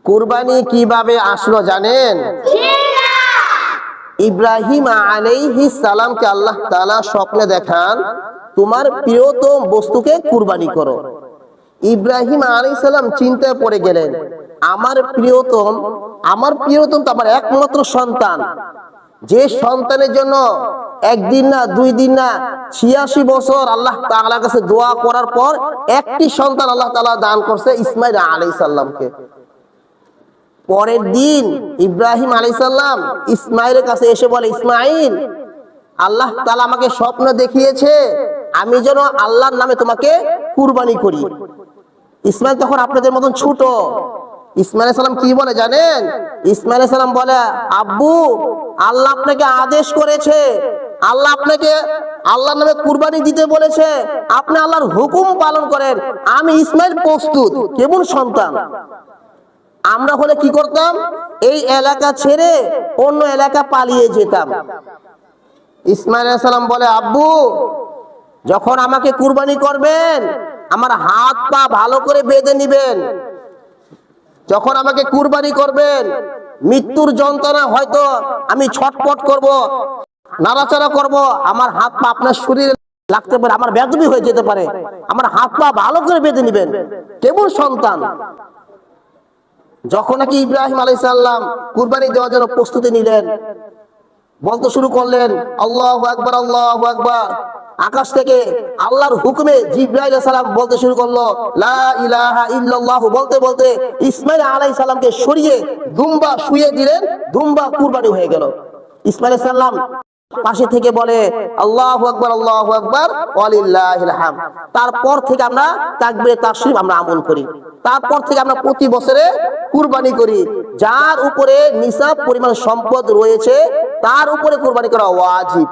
কুরবানি কিভাবে আসলো জানেন? ইব্রাহিম আলাইহিস সালামকে আল্লাহ তাআলা স্বপ্নে দেখান, তোমার প্রিয়তম বস্তুকে কুরবানি করো। ইব্রাহিম আলাইহিস সালাম চিন্তায় পড়ে গেলেন, আমার প্রিয়তম তো আমার একমাত্র সন্তান, যে সন্তানের জন্য একদিন না 2 দিন না 86 বছর আল্লাহ তাআলার কাছে দোয়া করার পর একটি সন্তান আল্লাহ তাআলা দান করছে, ইসমাইল আলাইহিস সালামকে। পরের দিন ইব্রাহিম আলাইহিস সালাম ইসমাইলের কাছে এসে বলে, ইসমাইল, আল্লাহ তাআলা আমাকে স্বপ্ন দেখিয়েছে আমি যেন আল্লাহর নামে তোমাকে কুরবানি করি। ইসমাইল তখন আপনাদের মতন ছোট। ইসমাইল আলাইহিস সালাম কি বলে জানেন? ইসমাইল আলাইহিস সালাম বলে, আব্বু, আল্লাহ আপনাকে আদেশ করেছে, আল্লাহ আপনাকে আল্লাহর নামে কুরবানি দিতে বলেছে, আপনি আল্লাহর হুকুম পালন করেন। আমি ইসমাইল প্রস্তুত। কেমন সন্তান! আমরা হলে কি করতাম? এই এলাকা ছেড়ে অন্য এলাকা পালিয়ে যেতাম। ইসমাইল আলাইহিস সালাম বলে, আব্বু, যখন আমাকে কুরবানি করবেন আমার হাত পা ভালো করে বেঁধে নিবেন। যখন আমাকে কুরবানি করবেন মৃত্যুর যন্ত্রণা হয়তো আমি ছটপট করব, নাড়াচাড়া করব, আমার হাত পা আপনার শরীরে লাগতে পারে, আমার বেদবি হয়ে যেতে পারে, আমার হাত পা ভালো করে বেঁধে নিবেন। কেমন সন্তান! যখন নাকি ইব্রাহিম আলাইহিস সালাম কুরবানি দেওয়ার জন্য প্রস্তুতি নিলেন, বলতে শুরু করলেন, আল্লাহু আকবার, আল্লাহু আকবার। আকাশ থেকে আল্লাহর হুকুমে জিবরাইল আলাইহিস সালাম বলতে শুরু করলো, লা ইলাহা ইল্লাল্লাহ। বলতে বলতে ইসমাইল আলাইহিস সালামকে সরিয়ে দুম্বা শুইয়ে দিলেন, দুম্বা কুরবানি হয়ে গেল। ইসমাইল আলাইহিস সালাম পাশে থেকে বলে, আল্লাহু আকবার, আল্লাহু আকবার, ওয়ালিল্লাহিল হামদ। তারপর থেকে আমরা তাকবীরে তাশরীফ আমরা আমল করি। তারপর থেকে আমরা প্রতি বছরে কুরবানি করি। যার উপরে নিসাব পরিমাণ সম্পদ রয়েছে তার উপরে কুরবানি করা ওয়াজিব।